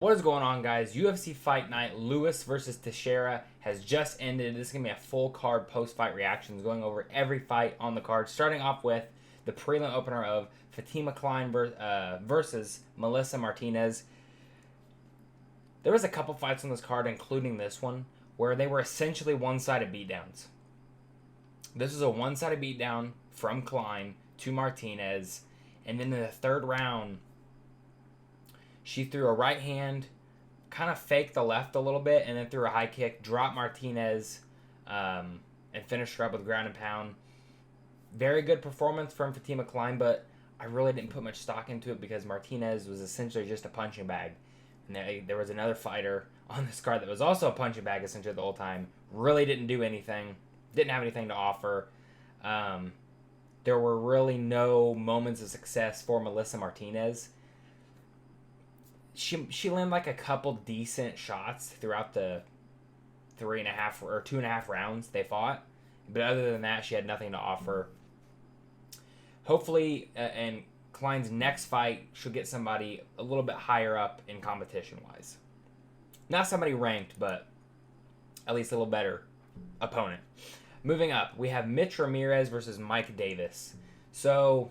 What is going on, guys? UFC Fight Night Lewis versus Teixeira has just ended. This is going to be a full card post-fight reactions going over every fight on the card, starting off with the prelim opener of Fatima Klein versus Melissa Martinez. There was a couple fights on this card, including this one, where they were essentially one-sided beatdowns. This was a one-sided beatdown from Klein to Martinez, and then in the third round, she threw a right hand, kind of faked the left a little bit, and then threw a high kick, dropped Martinez, and finished her up with ground and pound. Very good performance from Fatima Klein, but I really didn't put much stock into it because Martinez was essentially just a punching bag. And there was another fighter on this card that was also a punching bag essentially the whole time. Really didn't do anything. Didn't have anything to offer. There were really no moments of success for Melissa Martinez. She landed like a couple decent shots throughout the 3.5 or 2.5 rounds they fought, but other than that, she had nothing to offer. Hopefully, and Klein's next fight, she'll get somebody a little bit higher up in competition wise. Not somebody ranked, but at least a little better opponent. Moving up, we have Mitch Ramirez versus Mike Davis. So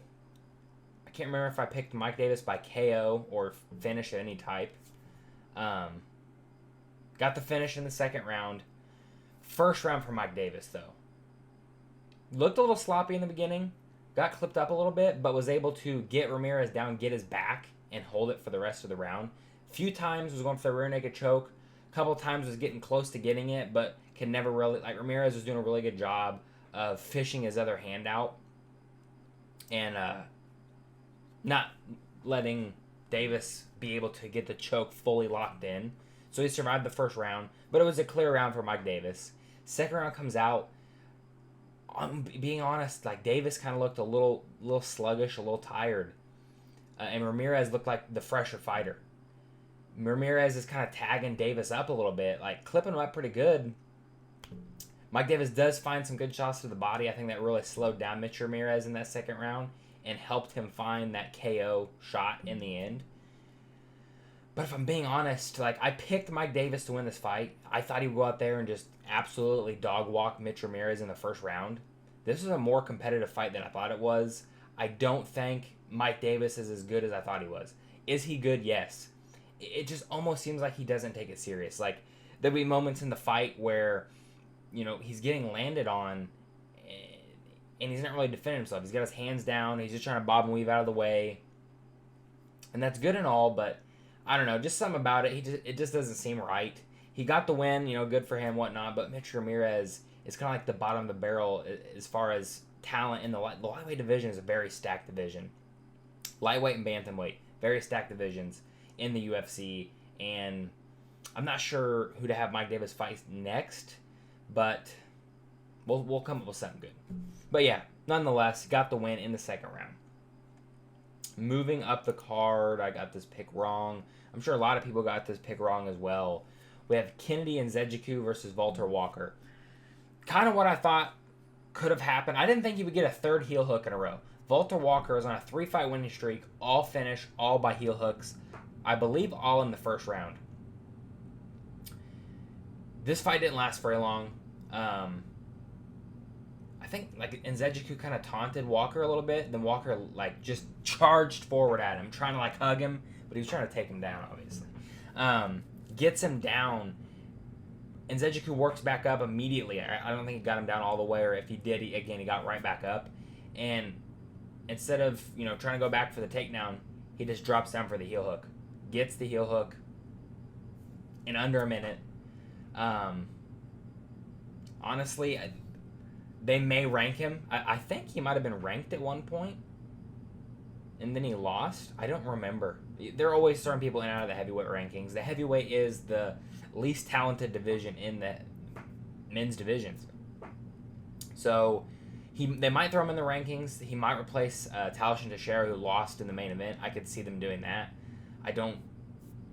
I can't remember if I picked Mike Davis by KO or finish of any type. Got the finish in the second round. First round for Mike Davis, though. Looked a little sloppy in the beginning. Got clipped up a little bit, but was able to get Ramirez down, get his back, and hold it for the rest of the round. Few times was going for the rear naked choke. A couple times was getting close to getting it, but could never really... Like, Ramirez was doing a really good job of fishing his other hand out. And, not letting Davis be able to get the choke fully locked in. So he survived the first round, but it was a clear round for Mike Davis. Second round comes out. I'm being honest, like Davis kind of looked a little sluggish, a little tired. And Ramirez looked like the fresher fighter. Ramirez is kind of tagging Davis up a little bit, like clipping him up pretty good. Mike Davis does find some good shots to the body. I think that really slowed down Mitch Ramirez in that second round and helped him find that KO shot in the end. But if I'm being honest, like I picked Mike Davis to win this fight. I thought he would go out there and just absolutely dog walk Mitch Ramirez in the first round. This was a more competitive fight than I thought it was. I don't think Mike Davis is as good as I thought he was. Is he good? Yes. It just almost seems like he doesn't take it serious. Like there'll be moments in the fight where, you know, he's getting landed on and he's not really defending himself. He's got his hands down. He's just trying to bob and weave out of the way. And that's good and all, but I don't know. Just something about it. It just doesn't seem right. He got the win, you know, good for him, whatnot. But Mitch Ramirez is kind of like the bottom of the barrel as far as talent in the lightweight division is a very stacked division. Lightweight and bantamweight, very stacked divisions in the UFC. And I'm not sure who to have Mike Davis fight next, but we'll come up with something good. But yeah, nonetheless, got the win in the second round. Moving up the card, I got this pick wrong. I'm sure a lot of people got this pick wrong as well. We have Kennedy and Nzechukwu versus Walter Walker. Kind of what I thought could have happened. I didn't think he would get a third heel hook in a row. Walter Walker is on a 3-fight winning streak, all finish, all by heel hooks. I believe all in the first round. This fight didn't last very long. I think like Nzechukwu kind of taunted Walker a little bit. Then Walker like just charged forward at him, trying to like hug him, but he was trying to take him down, obviously. Gets him down. Nzechukwu works back up immediately. I don't think he got him down all the way, or if he did, he got right back up. And instead of, you know, trying to go back for the takedown, he just drops down for the heel hook. Gets the heel hook in under a minute. Honestly, they may rank him. I think he might have been ranked at one point, and then he lost. I don't remember. They're always throwing people in and out of the heavyweight rankings. The heavyweight is the least talented division in the men's divisions. So they might throw him in the rankings. He might replace Talishan Teixeira, who lost in the main event. I could see them doing that.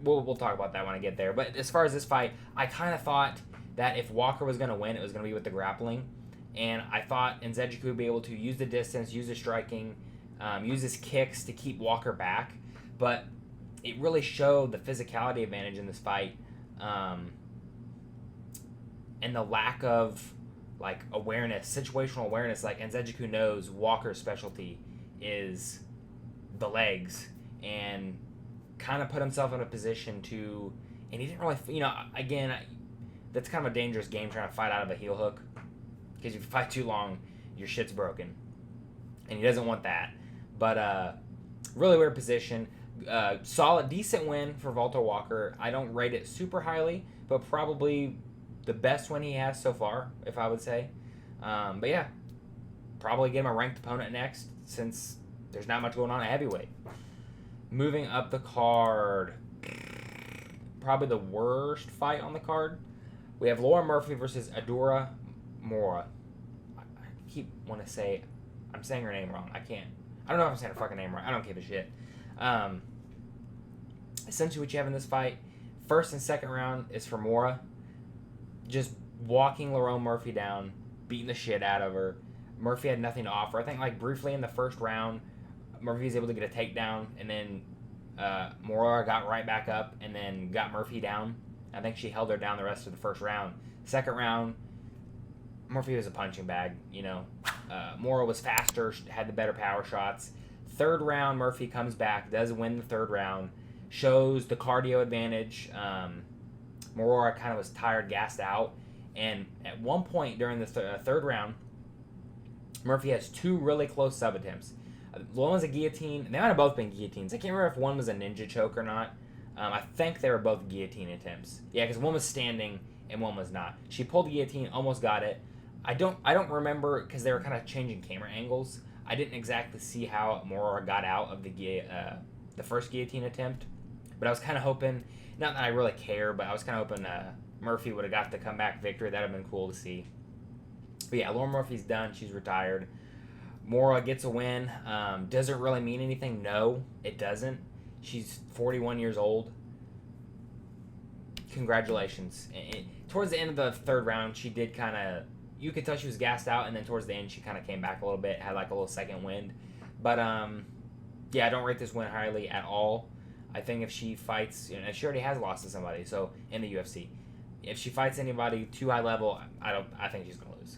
We'll talk about that when I get there. But as far as this fight, I kind of thought that if Walker was going to win, it was going to be with the grappling. And I thought Nzechukwu would be able to use the distance, use the striking, use his kicks to keep Walker back. But it really showed the physicality advantage in this fight, and the lack of like awareness, situational awareness. Like Nzechukwu knows Walker's specialty is the legs, and kind of put himself in a position to, and he didn't really, again, that's kind of a dangerous game trying to fight out of a heel hook, because if you fight too long, your shit's broken, and he doesn't want that. But really weird position. Solid, decent win for Walter Walker. I don't rate it super highly, but probably the best win he has so far, if I would say. But yeah, probably get him a ranked opponent next, since there's not much going on at heavyweight. Moving up the card, probably the worst fight on the card. We have Lauren Murphy versus Adura Mora. I keep want to say, I'm saying her name wrong. I don't know if I'm saying her fucking name right. I don't give a shit. Essentially what you have in this fight, first and second round is for Mora. Just walking Lauren Murphy down, beating the shit out of her. Murphy had nothing to offer. I think like briefly in the first round, Murphy was able to get a takedown, and then Mora got right back up and then got Murphy down. I think she held her down the rest of the first round. Second round, Murphy was a punching bag, Mora was faster, had the better power shots. Third round, Murphy comes back, does win the third round, shows the cardio advantage. Mora kind of was tired, gassed out, and at one point during the third round, Murphy has two really close sub attempts. One was a guillotine. They might have both been guillotines. I can't remember if one was a ninja choke or not. I think they were both guillotine attempts. Yeah, because one was standing and one was not. She pulled the guillotine, almost got it. I don't remember, because they were kind of changing camera angles. I didn't exactly see how Mora got out of the first guillotine attempt, but I was kind of hoping, not that I really care, but I was kind of hoping Murphy would have got the comeback victory. That would have been cool to see. But yeah, Lauren Murphy's done. She's retired. Mora gets a win. Does it really mean anything? No, it doesn't. She's 41 years old. Congratulations. Towards the end of the third round, she did kind of, you could tell she was gassed out, and then towards the end, she kind of came back a little bit, had like a little second wind. But yeah, I don't rate this win highly at all. I think if she fights, she already has lost to somebody, so in the UFC. If she fights anybody too high level, I think she's gonna lose.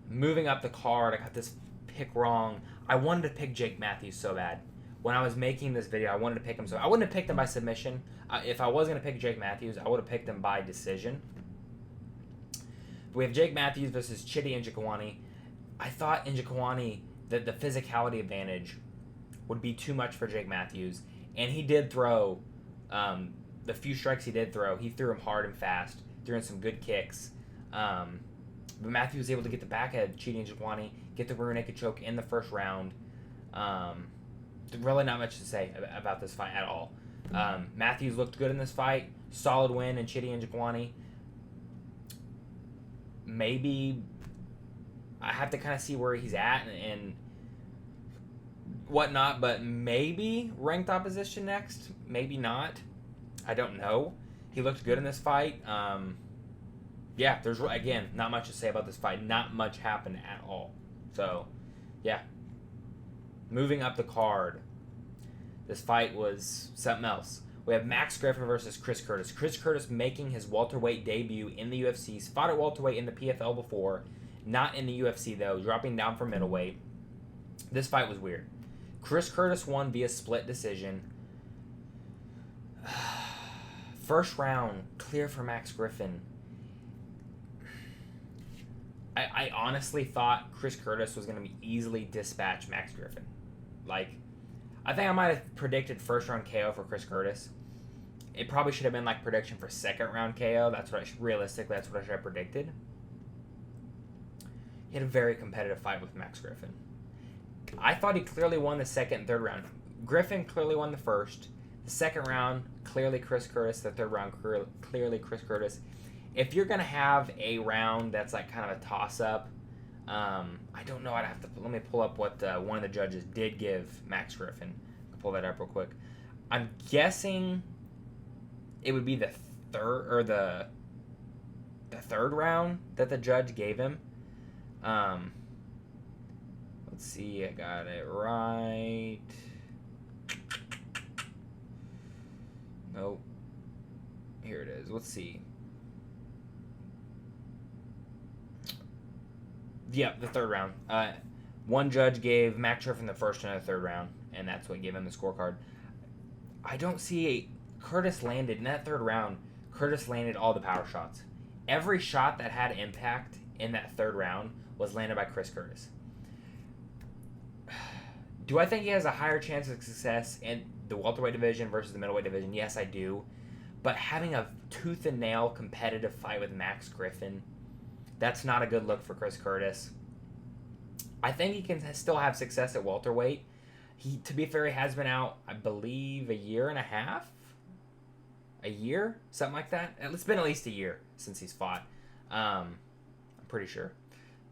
Moving up the card, I got this pick wrong. I wanted to pick Jake Matthews so bad. When I was making this video, I wanted to pick him. So I wouldn't have picked him by submission. If I was going to pick Jake Matthews, I would have picked him by decision. But we have Jake Matthews versus Chidi Njokuani. I thought Njokuani, that the physicality advantage would be too much for Jake Matthews. And he did throw, the few strikes he did throw, he threw them hard and fast, threw in some good kicks. But Matthews was able to get the back of Chidi Njokuani, get the rear naked choke in the first round. Really not much to say about this fight at all. Matthews looked good in this fight. Solid win in Chidi Njokuani. Maybe I have to kind of see where he's at and whatnot, but maybe ranked opposition next. Maybe not. I don't know. He looked good in this fight. Yeah, there's, again, not much to say about this fight. Not much happened at all. So, yeah. Moving up the card. This fight was something else. We have Max Griffin versus Chris Curtis. Chris Curtis making his welterweight debut in the UFC. He's fought at welterweight in the PFL before. Not in the UFC, though. Dropping down from middleweight. This fight was weird. Chris Curtis won via split decision. First round, clear for Max Griffin. I honestly thought Chris Curtis was going to be easily dispatch Max Griffin. Like, I think I might have predicted first round KO for Chris Curtis. It probably should have been like prediction for second round KO. That's what realistically, that's what I should have predicted. He had a very competitive fight with Max Griffin. I thought he clearly won the second and third round. Griffin clearly won the first. The second round, clearly Chris Curtis. The third round, clearly Chris Curtis. If you're going to have a round that's like kind of a toss-up, I don't know. I'd have to, let me pull up what one of the judges did give Max Griffin. I'll pull that up real quick. I'm guessing it would be the third round that the judge gave him. Let's see. I got it right. Nope. Here it is. Let's see. Yep, the third round. One judge gave Mac Triffin the first and the third round, and that's what gave him the scorecard. I don't see Curtis landed in that third round. Curtis landed all the power shots. Every shot that had impact in that third round was landed by Chris Curtis. Do I think he has a higher chance of success in the welterweight division versus the middleweight division? Yes, I do. But having a tooth and nail competitive fight with Max Griffin, that's not a good look for Chris Curtis. I think he can still have success at welterweight. He, to be fair, he has been out, I believe, a year and a half? A year? Something like that? It's been at least a year since he's fought. I'm pretty sure.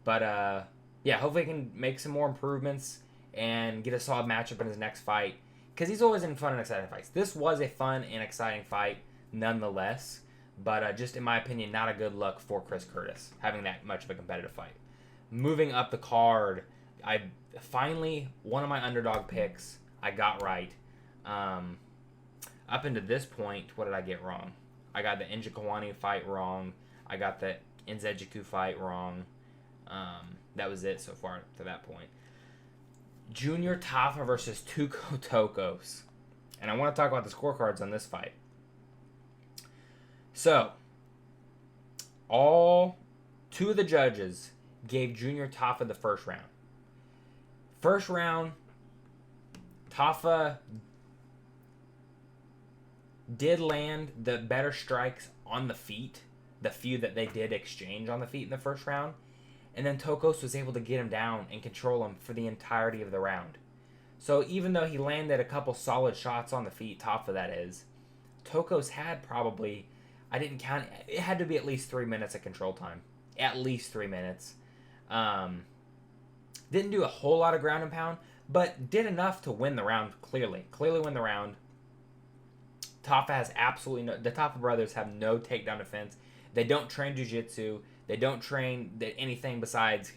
But, yeah, hopefully he can make some more improvements and get a solid matchup in his next fight. Because he's always in fun and exciting fights. This was a fun and exciting fight, nonetheless. But just in my opinion, not a good look for Chris Curtis, having that much of a competitive fight. Moving up the card, I finally, one of my underdog picks, I got right. Up into this point, what did I get wrong? I got the Njokuani fight wrong. I got the Nzejuku fight wrong. That was it so far to that point. Junior Tafa versus Tuco Tokos. And I want to talk about the scorecards on this fight. So, two of the judges gave Junior Tafa the first round. First round, Tafa did land the better strikes on the feet, the few that they did exchange on the feet in the first round. And then Tokos was able to get him down and control him for the entirety of the round. So even though he landed a couple solid shots on the feet, Tafa that is, Tokos had probably, I didn't count, it had to be at least 3 minutes of control time. At least 3 minutes. Didn't do a whole lot of ground and pound, but did enough to win the round clearly. Clearly win the round. Tafa has absolutely no, the Tafa brothers have no takedown defense. They don't train jiu-jitsu. They don't train anything besides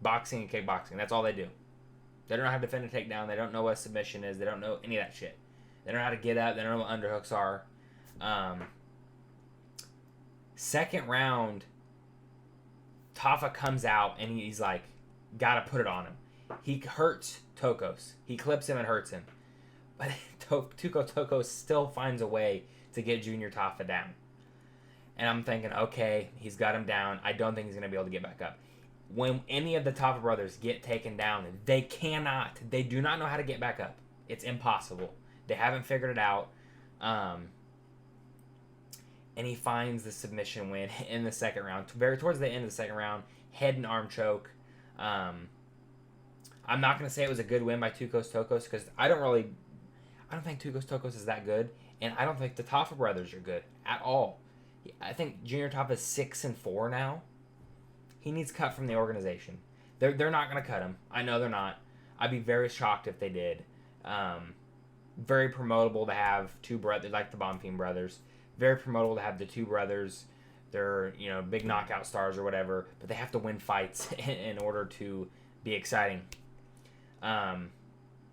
boxing and kickboxing. That's all they do. They don't know how to defend a takedown. They don't know what submission is. They don't know any of that shit. They don't know how to get up. They don't know what underhooks are. Second round, Tafa comes out and he's like, gotta put it on him. He hurts Tokos. He clips him and hurts him. But Tuco Tokos still finds a way to get Junior Tafa down. And I'm thinking, okay, he's got him down. I don't think he's going to be able to get back up. When any of the Tafa brothers get taken down, they cannot. They do not know how to get back up. It's impossible. They haven't figured it out. And he finds the submission win in the second round. Very towards the end of the second round, head and arm choke. I'm not going to say it was a good win by Tuco Tokos because I don't think Tuco Tokos is that good. And I don't think the Tafa brothers are good at all. I think Junior Tafa is 6-4 now. He needs cut from the organization. They're not going to cut him. I know they're not. I'd be very shocked if they did. Very promotable to have two brothers, like the Bonfim brothers. Very promotable to have the two brothers. They're, big knockout stars or whatever, but they have to win fights in order to be exciting. One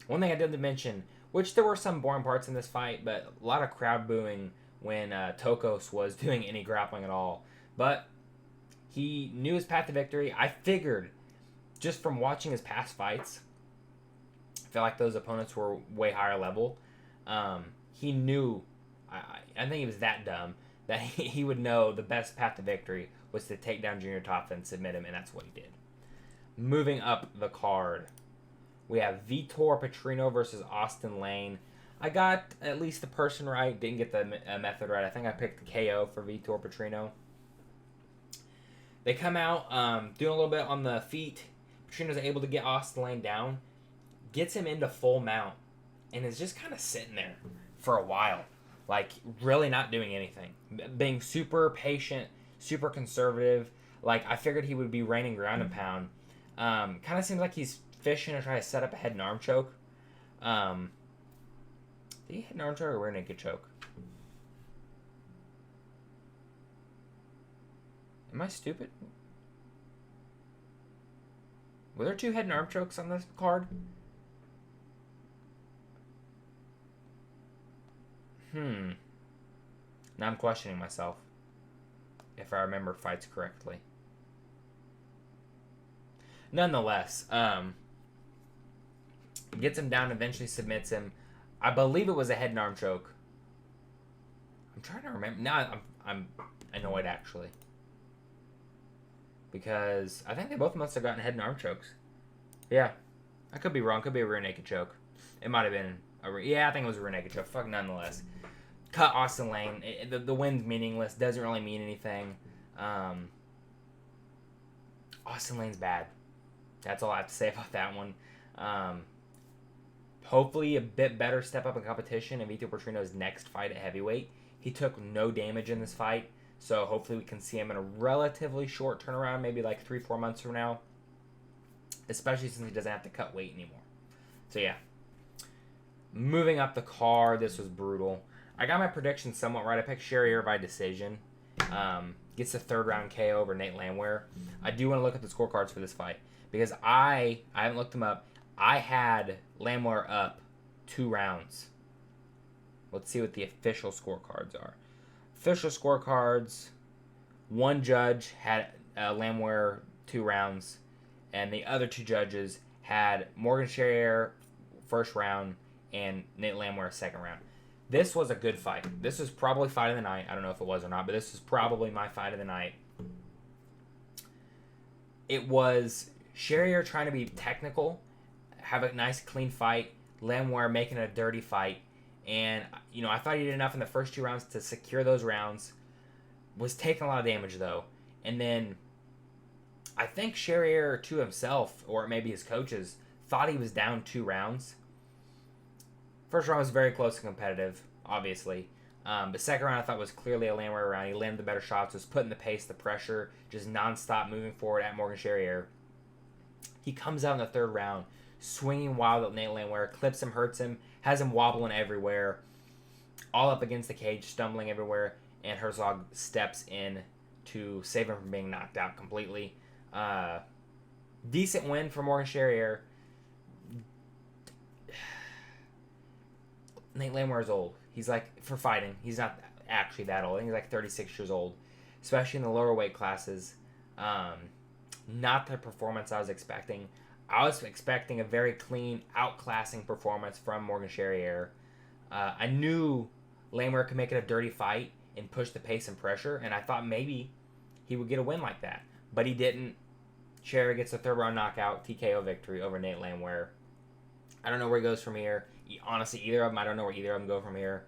thing I didn't mention, which there were some boring parts in this fight, but a lot of crowd booing when Tokos was doing any grappling at all. But he knew his path to victory. I figured, just from watching his past fights, I feel like those opponents were way higher level. He knew, I think he was that dumb, that he would know the best path to victory was to take down Junior Tafa and submit him, and that's what he did. Moving up the card, we have Vitor Petrino versus Austin Lane. I got at least the person right, didn't get the method right. I think I picked the KO for Vitor Petrino. They come out doing a little bit on the feet. Petrino's able to get Austin Lane down, gets him into full mount, and is just kind of sitting there for a while. Like, really not doing anything. Being super patient, super conservative. Like, I figured he would be raining ground and pound. Kind of seems like he's fishing to try to set up a head and arm choke. Did he hit an arm choke or rear naked choke? Am I stupid? Were there two head and arm chokes on this card? Now I'm questioning myself if I remember fights correctly. Nonetheless, gets him down, eventually submits him. I believe it was a head and arm choke. I'm trying to remember. Now I'm annoyed, actually. Because I think they both must have gotten head and arm chokes. Yeah. I could be wrong. Could be a rear naked choke. It might have been I think it was a rear naked choke. Fuck, nonetheless. Cut Austin Lane. The win's meaningless. Doesn't really mean anything. Austin Lane's bad. That's all I have to say about that one. Hopefully a bit better step up in competition in Vitor Petrino's next fight at heavyweight. He took no damage in this fight, so hopefully we can see him in a relatively short turnaround, maybe like 3-4 months from now, especially since he doesn't have to cut weight anymore. So yeah. Moving up the card, this was brutal. I got my predictions somewhat right. I picked Sherrier by decision. Gets the third round KO over Nate Landwehr. I do want to look at the scorecards for this fight because I haven't looked them up. I had Landwehr up 2 rounds. Let's see what the official scorecards are. Official scorecards, one judge had Landwehr 2 rounds, and the other 2 judges had Morgan Sherrier first round and Nate Landwehr second round. This was a good fight. This was probably fight of the night. I don't know if it was or not, but this was probably my fight of the night. It was Sherrier trying to be technical, have a nice clean fight, Landwehr making a dirty fight. And, I thought he did enough in the first 2 rounds to secure those rounds. Was taking a lot of damage, though. And then I think Sherrier to himself, or maybe his coaches, thought he was down 2 rounds. First round was very close and competitive, obviously. But second round I thought was clearly a Landwehr round. He landed the better shots, was putting the pace, the pressure, just nonstop moving forward at Morgan Sherrier. He comes out in the third round, swinging wild at Nate Landwehr, clips him, hurts him, has him wobbling everywhere, all up against the cage, stumbling everywhere, and Herzog steps in to save him from being knocked out completely. Decent win for Morgan Sherrier. Nate Landwehr is old. He's for fighting, he's not actually that old. I think he's 36 years old, especially in the lower weight classes. Not the performance I was expecting. I was expecting a very clean, outclassing performance from Morgan Sherrier. I knew Landwehr could make it a dirty fight and push the pace and pressure, and I thought maybe he would get a win like that. But he didn't. Sherrier gets a third round knockout, TKO victory over Nate Landwehr. I don't know where he goes from here. Honestly, either of them, I don't know where either of them go from here.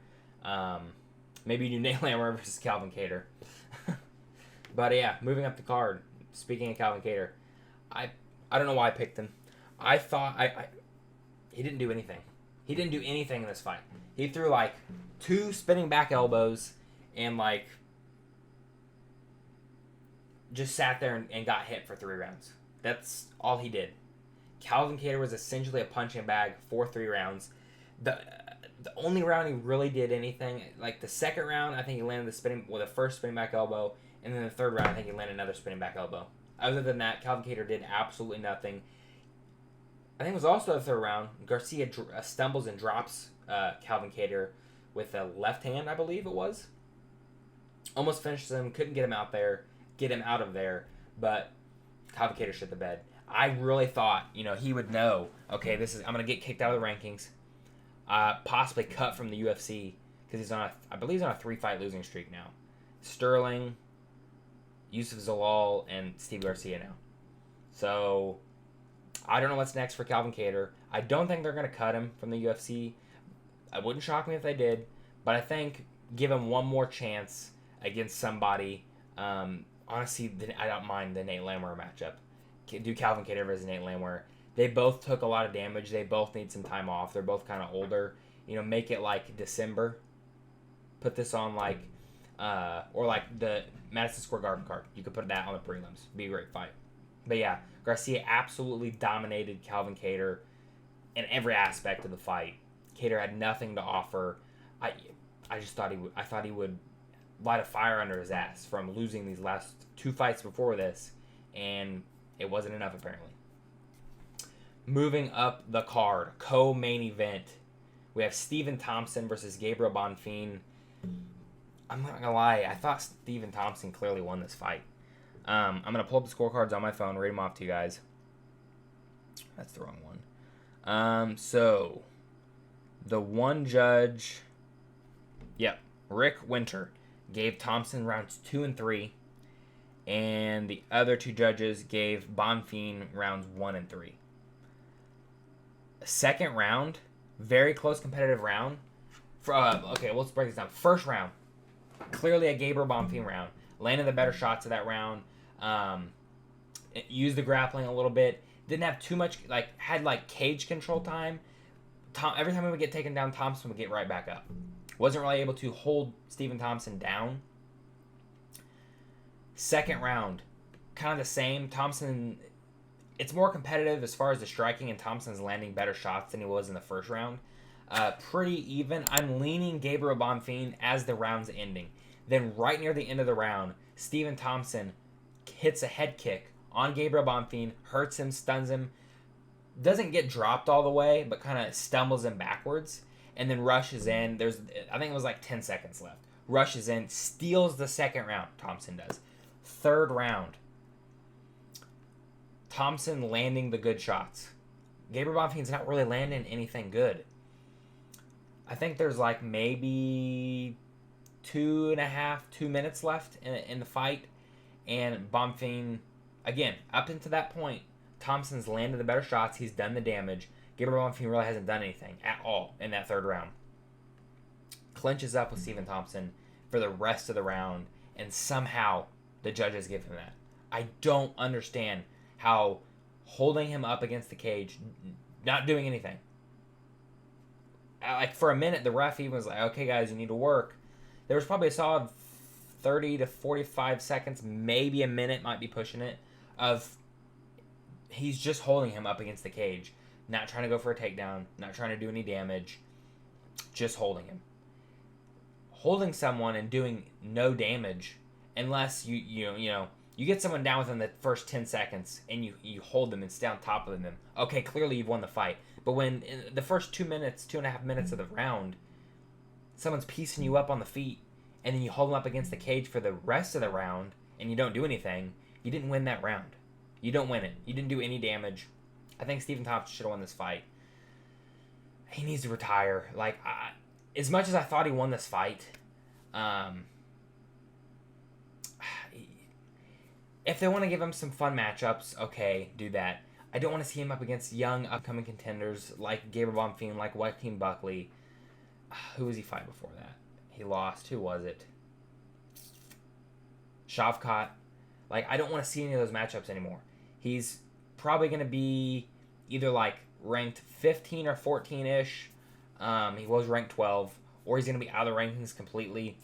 Maybe you do Nate Landwehr versus Calvin Kattar. But yeah, moving up the card. Speaking of Calvin Kattar, I don't know why I picked him. I thought he didn't do anything. He didn't do anything in this fight. He threw 2 spinning back elbows and just sat there and got hit for 3 rounds. That's all he did. Calvin Kattar was essentially a punching bag for 3 rounds. The only round he really did anything, the second round, I think he landed the first spinning back elbow, and then the third round, I think he landed another spinning back elbow. Other than that, Calvin Kattar did absolutely nothing. I think it was also the third round. Garcia stumbles and drops Calvin Kattar with a left hand, I believe it was. Almost finishes him, couldn't get him out of there, but Calvin Kattar shit the bed. I really thought, he would know, okay, I'm going to get kicked out of the rankings, possibly cut from the UFC, because I believe he's on a 3-fight losing streak now. Sterling, Yusuf Zalal, and Steve Garcia now. So, I don't know what's next for Calvin Kattar. I don't think they're going to cut him from the UFC. It wouldn't shock me if they did, but I think give him one more chance against somebody. Honestly, I don't mind the Nate Landwehr matchup. Do Calvin Kattar versus Nate Landwehr. They both took a lot of damage. They both need some time off. They're both kind of older. Make it December. Put this on or the Madison Square Garden card. You could put that on the prelims. Be a great fight. But yeah, Garcia absolutely dominated Calvin Kattar in every aspect of the fight. Kattar had nothing to offer. I just thought he would light a fire under his ass from losing these last 2 fights before this, and it wasn't enough apparently. Moving up the card, co-main event, we have Stephen Thompson versus Gabriel Bonfim. I'm not gonna lie. I thought Stephen Thompson clearly won this fight. I'm gonna pull up the scorecards on my phone, read them off to you guys. That's the wrong one. So the one judge, Rick Winter, gave Thompson rounds 2 and 3, and the other two judges gave Bonfim rounds 1 and 3. Second round, very close competitive round. Okay, let's break this down. First round, clearly a Gabriel Bonfim round. Landed the better shots of that round. Used the grappling a little bit. Didn't have too much, had cage control time. Every time we would get taken down, Thompson would get right back up. Wasn't really able to hold Stephen Thompson down. Second round, kind of the same. Thompson, it's more competitive as far as the striking, and Thompson's landing better shots than he was in the first round. Pretty even. I'm leaning Gabriel Bonfim as the round's ending. Then right near the end of the round, Stephen Thompson hits a head kick on Gabriel Bonfim, hurts him, stuns him, doesn't get dropped all the way, but kind of stumbles him backwards, and then rushes in. I think it was 10 seconds left. Rushes in, steals the second round. Thompson does. Third round, Thompson landing the good shots. Gabriel Bonfim's not really landing anything good. I think there's maybe 2 minutes left in the fight, and Bonfim, again, up until that point, Thompson's landed the better shots. He's done the damage. Gabriel Bonfim really hasn't done anything at all in that third round. Clinches up with Stephen Thompson for the rest of the round, and somehow the judges give him that. I don't understand how holding him up against the cage, not doing anything. For a minute, the ref even was like, okay, guys, you need to work. There was probably a solid 30 to 45 seconds, maybe a minute, might be pushing it, of he's just holding him up against the cage, not trying to go for a takedown, not trying to do any damage, just holding him. Holding someone and doing no damage, unless you get someone down within the first 10 seconds and you hold them and stay on top of them. Okay, clearly you've won the fight. But when in the first 2.5 minutes of the round, someone's piecing you up on the feet, and then you hold them up against the cage for the rest of the round, and you don't do anything, you didn't win that round. You don't win it. You didn't do any damage. I think Stephen Thompson should have won this fight. He needs to retire. As much as I thought he won this fight, if they want to give him some fun matchups, okay, do that. I don't want to see him up against young, upcoming contenders like Gabriel Bonfim, like Joaquin Buckley. Who was he fighting before that? He lost. Who was it? Shavkat. I don't want to see any of those matchups anymore. He's probably going to be either ranked 15 or 14-ish. He was ranked 12. Or he's going to be out of the rankings completely.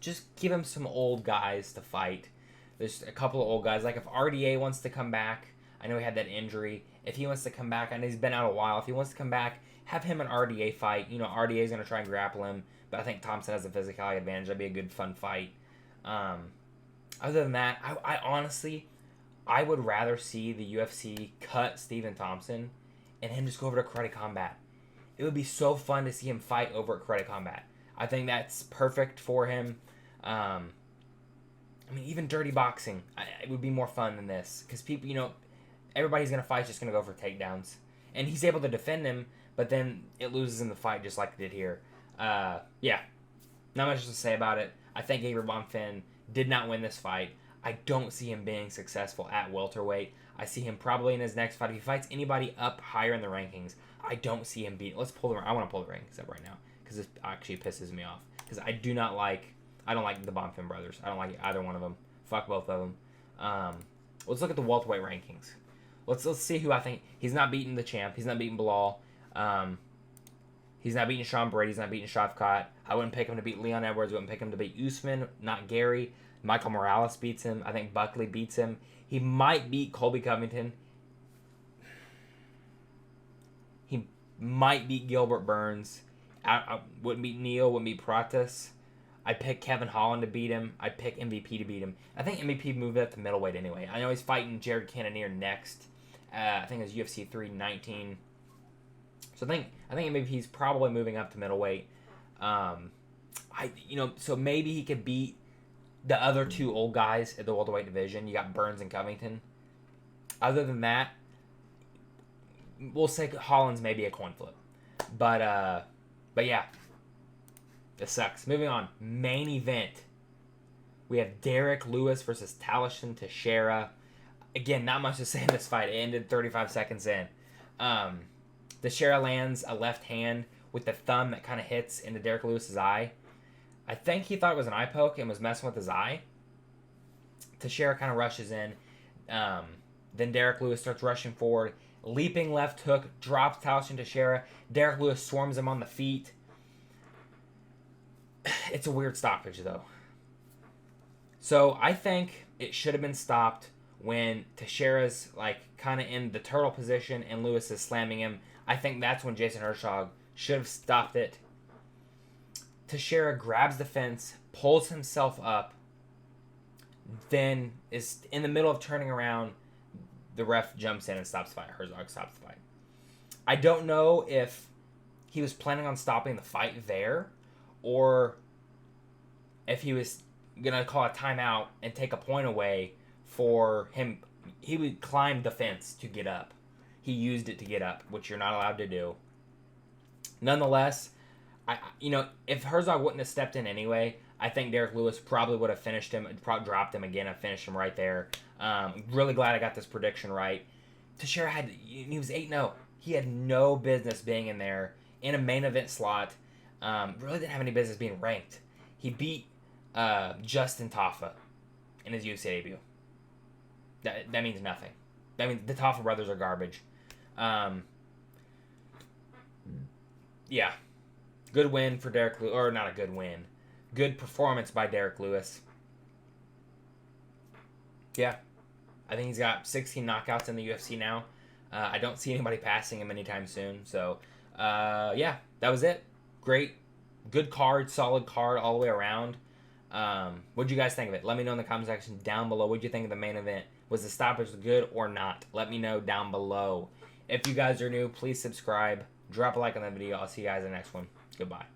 Just give him some old guys to fight. There's a couple of old guys. If RDA wants to come back, I know he had that injury. If he wants to come back, I know he's been out a while. If he wants to come back, have him an RDA fight. RDA is going to try and grapple him, but I think Thompson has the physicality advantage. That'd be a good, fun fight. Other than that, I honestly, I would rather see the UFC cut Stephen Thompson and him just go over to Karate Combat. It would be so fun to see him fight over at Karate Combat. I think that's perfect for him. Even dirty boxing, it would be more fun than this. Because people, everybody's going to fight, just going to go for takedowns. And he's able to defend him, but then it loses in the fight just like it did here. Yeah, not much to say about it. I think Gabriel Bonfim did not win this fight. I don't see him being successful at welterweight. I see him probably in his next fight. If he fights anybody up higher in the rankings, I don't see him beating. Let's pull the. I want to pull the rankings up right now because this actually pisses me off. Because I don't like the Bonfim brothers. I don't like either one of them. Fuck both of them. Let's look at the welterweight rankings. Let's see who I think. He's not beating the champ. He's not beating Bilal. He's not beating Sean Brady. He's not beating Shavkat. I wouldn't pick him to beat Leon Edwards. I wouldn't pick him to beat Usman. Not Gary. Michael Morales beats him. I think Buckley beats him. He might beat Colby Covington. He might beat Gilbert Burns. I wouldn't beat Neal. Wouldn't beat Pratis. I'd pick Kevin Holland to beat him. I'd pick MVP to beat him. I think MVP moved up to middleweight anyway. I know he's fighting Jared Cannonier next. I think it's UFC 319. So I think MVP's probably moving up to middleweight. So maybe he could beat the other two old guys at the welterweight division. You got Burns and Covington. Other than that, we'll say Hollins may be a coin flip. But yeah, this sucks. Moving on, main event. We have Derek Lewis versus Talishan Teixeira. Again, not much to say in this fight. It ended 35 seconds in. Teixeira lands a left hand with the thumb that kind of hits into Derek Lewis's eye. I think he thought it was an eye poke and was messing with his eye. Teixeira kind of rushes in. Then Derek Lewis starts rushing forward. Leaping left hook, drops Talishan Teixeira. Derek Lewis swarms him on the feet. It's a weird stoppage, though. So I think it should have been stopped when Teixeira's kind of in the turtle position and Lewis is slamming him. I think that's when Jason Hershog should have stopped it. Teixeira grabs the fence, pulls himself up, then is in the middle of turning around. The ref jumps in and stops the fight. Herzog stops the fight. I don't know if he was planning on stopping the fight there or if he was going to call a timeout and take a point away for him. He would climb the fence to get up. He used it to get up, which you're not allowed to do. Nonetheless, if Herzog wouldn't have stepped in anyway, I think Derek Lewis probably would have finished him, probably dropped him again and finished him right there. Really glad I got this prediction right. Teixeira he was 8-0. He had no business being in there in a main event slot. Really didn't have any business being ranked. He beat Justin Tafa in his UFC debut. That means nothing. I mean, the Tafa brothers are garbage. Yeah. Good win for Derek Lewis. Or not a good win. Good performance by Derek Lewis. Yeah. I think he's got 16 knockouts in the UFC now. I don't see anybody passing him anytime soon. So, yeah, that was it. Great. Good card. Solid card all the way around. What'd you guys think of it? Let me know in the comment section down below. What'd you think of the main event? Was the stoppage good or not? Let me know down below. If you guys are new, please subscribe. Drop a like on the video. I'll see you guys in the next one. Goodbye.